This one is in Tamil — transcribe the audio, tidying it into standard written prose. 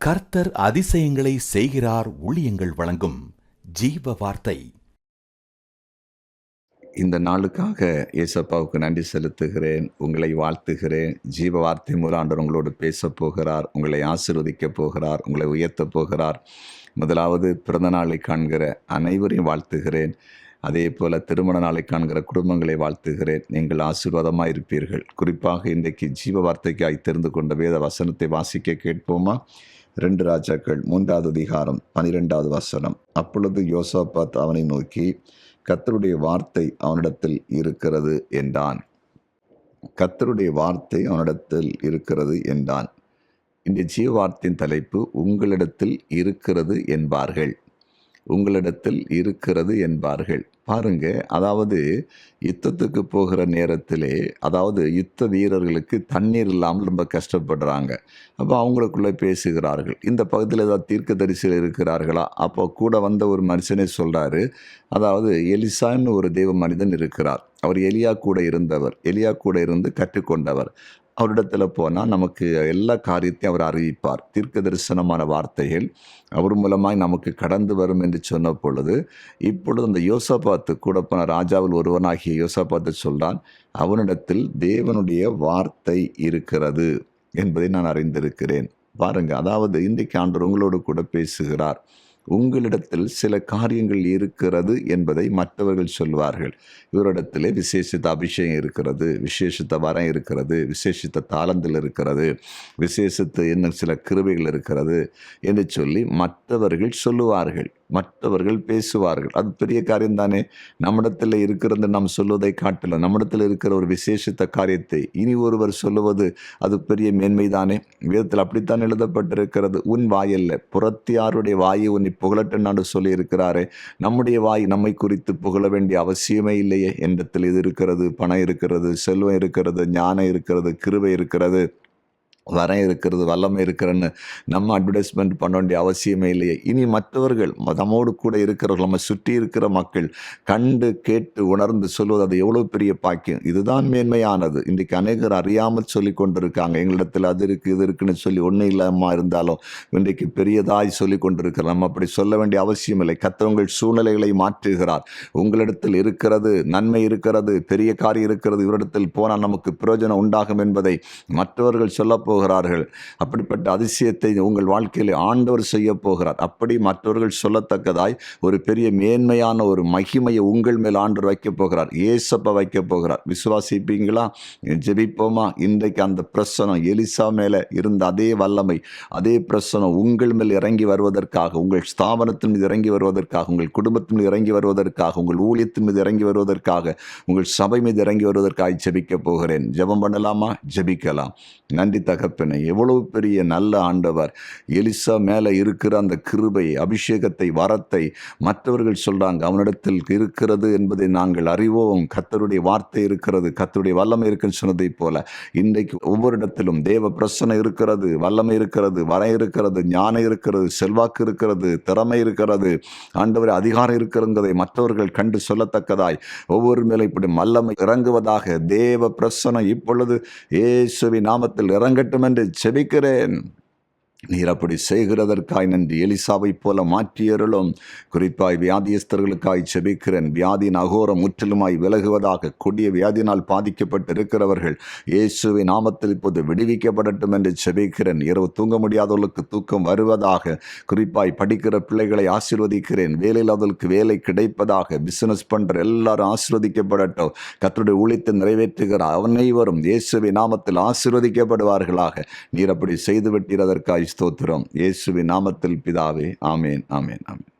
கர்த்தர் அதிசயங்களை செய்கிறார். ஊழியங்கள் வழங்கும் ஜீவ வார்த்தை. இந்த நாளுக்காக ஏசப்பாவுக்கு நன்றி செலுத்துகிறேன். உங்களை வாழ்த்துகிறேன். ஜீவ வார்த்தை மூலம் ஆண்டவர் உங்களோடு பேசப் போகிறார். உங்களை ஆசீர்வதிக்கப் போகிறார். உங்களை உயர்த்தப் போகிறார். முதலாவது பிறந்த நாளை காண்கிற அனைவரையும் வாழ்த்துகிறேன். அதே போல் திருமண நாளை காண்கிற குடும்பங்களை வாழ்த்துகிறேன். நீங்கள் ஆசீர்வாதமாக இருப்பீர்கள். குறிப்பாக இன்றைக்கு ஜீவ வார்த்தைக்காய் தெரிந்து கொண்ட வேத வசனத்தை வாசிக்க கேட்போமா? 2 ராஜாக்கள் 3வது அதிகாரம் 12வது வசனம். அப்பொழுது யோசாபாத் அவனை நோக்கி, கர்த்தருடைய வார்த்தை அவனிடத்தில் இருக்கிறது என்றான். கர்த்தருடைய வார்த்தை அவனிடத்தில் இருக்கிறது என்றான். இந்த ஜீவ வார்த்தையின் தலைப்பு உங்களிடத்தில் இருக்கிறது என்பார்கள். உங்களிடத்தில் இருக்கிறது என்பார்கள். பாருங்க, அதாவது யுத்தத்துக்கு போகிற நேரத்திலே, அதாவது யுத்த வீரர்களுக்கு தண்ணீர் இல்லாமல் ரொம்ப கஷ்டப்படுறாங்க. அப்போ அவங்களுக்குள்ளே பேசுகிறார்கள். இந்த பகுதியில் ஏதாவது தீர்க்கதரிசிகள் இருக்கிறார்களா? அப்போ கூட வந்த ஒரு மனுஷனே சொல்கிறாரு, அதாவது எலிசான்னு ஒரு தெய்வ மனிதன் இருக்கிறார். அவர் எலியா கூட இருந்தவர். எலியா கூட இருந்து கற்றுக்கொண்டவர். அவரிடத்தில் போனால் நமக்கு எல்லா காரியத்தையும் அவர் அறிவிப்பார். தீர்க்க தரிசனமான வார்த்தைகள் அவர் மூலமாய் நமக்கு கடந்து வரும் என்று சொன்ன பொழுது, இப்பொழுது அந்த யோசாபாத்து கூட போன ராஜாவில் ஒருவனாகிய யோசாபாத்து சொல்றான், அவனிடத்தில் தேவனுடைய வார்த்தை இருக்கிறது என்பதை நான் அறிந்திருக்கிறேன். பாருங்க, அதாவது இன்றைக்கு ஆண்டவர் உங்களோடு கூட பேசுகிறார். உங்களிடத்தில் சில காரியங்கள் இருக்கிறது என்பதை மற்றவர்கள் சொல்வார்கள். இவரிடத்திலே விசேஷித்த அபிஷேகம் இருக்கிறது, விசேஷித்த வரம் இருக்கிறது, விசேஷித்த தாளந்தில் இருக்கிறது, விசேஷித்த இன்னும் சில கிருபைகள் இருக்கிறது என்று சொல்லி மற்றவர்கள் சொல்லுவார்கள், மற்றவர்கள் பேசுவார்கள். அது பெரிய காரியம் தானே. நம்மிடத்தில் இருக்கிறது நாம் சொல்வதை காட்டல, நம்மிடத்தில் இருக்கிற ஒரு விசேஷித்த காரியத்தை இனி ஒருவர் சொல்லுவது அது பெரிய மேன்மைதானே. வேதத்தில் அப்படித்தான் எழுதப்பட்டிருக்கிறது. உன் வாயல்ல புறத்தியாருடைய வாயை உன்னை புகழட்டென்று சொல்லி இருக்கிறாரே. நம்முடைய வாய் நம்மை குறித்து புகழ வேண்டிய அவசியமே இல்லையே. என்னிடத்தில் இது இருக்கிறது, பணம் இருக்கிறது, செல்வம் இருக்கிறது, ஞானம் இருக்கிறது, கிருபை இருக்கிறது, வரம் இருக்கிறது, வல்லமை இருக்கிறன்னு நம்ம அட்வர்டைஸ்மெண்ட் பண்ண வேண்டிய அவசியமே இல்லையே. இனி மற்றவர்கள் நம்மோடு கூட இருக்கிறவர்கள், நம்ம சுற்றி இருக்கிற மக்கள் கண்டு கேட்டு உணர்ந்து சொல்வது அது எவ்வளோ பெரிய பாக்கியம். இதுதான் மேன்மையானது. இன்றைக்கு அநேகர் அறியாமல் சொல்லி கொண்டிருக்காங்க. எங்களிடத்தில் அது இருக்குது இது இருக்குன்னு சொல்லி ஒன்றும் இல்லாமல் இருந்தாலும் இன்றைக்கு பெரியதாய் சொல்லி கொண்டிருக்கிறோம். நம்ம அப்படி சொல்ல வேண்டிய அவசியம் இல்லை. கர்த்தர் உங்கள் சூழ்நிலைகளை மாற்றுகிறார். உங்களிடத்தில் இருக்கிறது, நன்மை இருக்கிறது, பெரிய காரியம் இருக்கிறது, இவரிடத்தில் போனால் நமக்கு பிரயோஜனம் உண்டாகும் என்பதை மற்றவர்கள் சொல்ல போகிறார்கள். அப்படிப்பட்ட அதிசயத்தை உங்கள் வாழ்க்கையில் ஆண்டவர் செய்ய போகிறார். அப்படி மற்றவர்கள் சொல்லத்தக்கதாய் ஒரு பெரிய மேன்மையான ஒரு மகிமையை உங்கள் மேல் ஆண்டவர் வைக்கப் போகிறார். ஏசப்ப வைக்கப் போகிறார். விசுவாசிப்பீங்களா? ஜெபிப்போமா? இன்றைக்கு அந்த பிரசனம் எலிசா மேலே இருந்த அதே வல்லமை, அதே பிரசனம் உங்கள் மேல் இறங்கி வருவதற்காக, உங்கள் ஸ்தாபனத்தின் மீது இறங்கி வருவதற்காக, உங்கள் குடும்பத்தின் மீது இறங்கி வருவதற்காக, உங்கள் ஊழியத்தின் மீது இறங்கி வருவதற்காக, உங்கள் சபை மீது இறங்கி வருவதற்காக ஜெபிக்க போகிறேன். ஜெபம் பண்ணலாமா? ஜெபிக்கலாம். நன்றி தகப்பனே, எவ்வளவு பெரிய நல்ல ஆண்டவர். எலிசா மேலே இருக்கிற அந்த கிருபை, அபிஷேகத்தை, வரத்தை மற்றவர்கள் சொல்றாங்க அவனிடத்தில் இருக்கிறது என்பதை நாங்கள் அறிவோம். கர்த்தருடைய வார்த்தை இருக்கிறது, கர்த்தருடைய வல்லமை இருக்குன்னு சொன்னதை போல இன்றைக்கு ஒவ்வொரு இடத்திலும் தேவ பிரசன்னம் இருக்கிறது, வல்லமை இருக்கிறது, வரம் இருக்கிறது, ஞானம் இருக்கிறது, செல்வாக்கு இருக்கிறது, திறமை இருக்கிறது, ஆண்டவர் அதிகாரம் இருக்கிறதை மற்றவர்கள் கண்டு சொல்லத்தக்கதாய் ஒவ்வொரு மேலும் இப்படி வல்லமை இறங்குவதாக தேவ பிரசன்னம் இப்பொழுது இயேசுவின் நாமத்தில் இறங்கட்டும் என்று ஜெபிக்கிறேன். நீர் அப்படி செய்கிறதற்காய் நன்றி. எலிசாவை போல மாற்றியருளும். குறிப்பாய் வியாதியஸ்தர்களுக்காய் செபிக்கிறேன். வியாதியின் அகோரம் முற்றிலுமாய் விலகுவதாக. கொடிய வியாதியினால் பாதிக்கப்பட்டு இருக்கிறவர்கள் இயேசுவின் நாமத்தில் இப்போது விடுவிக்கப்படட்டும் என்று செபிக்கிறேன். இரவு தூங்க முடியாதவர்களுக்கு தூக்கம் வருவதாக. குறிப்பாய் படிக்கிற பிள்ளைகளை ஆசீர்வதிக்கிறேன். வேலையில்லாதவர்களுக்கு வேலை கிடைப்பதாக. பிசினஸ் பண்ற எல்லாரும் ஆசீர்வதிக்கப்படட்டும். கர்த்தருடைய ஊழியத்தை நிறைவேற்றுகிற அனைவரும் இயேசுவின் நாமத்தில் ஆசீர்வதிக்கப்படுவார்களாக. நீர் அப்படி செய்து விட்டதற்காய் ஸ்தோத்திரம். இயேசுவின் நாமத்தில் பிதாவே. ஆமேன், ஆமேன், ஆமேன்.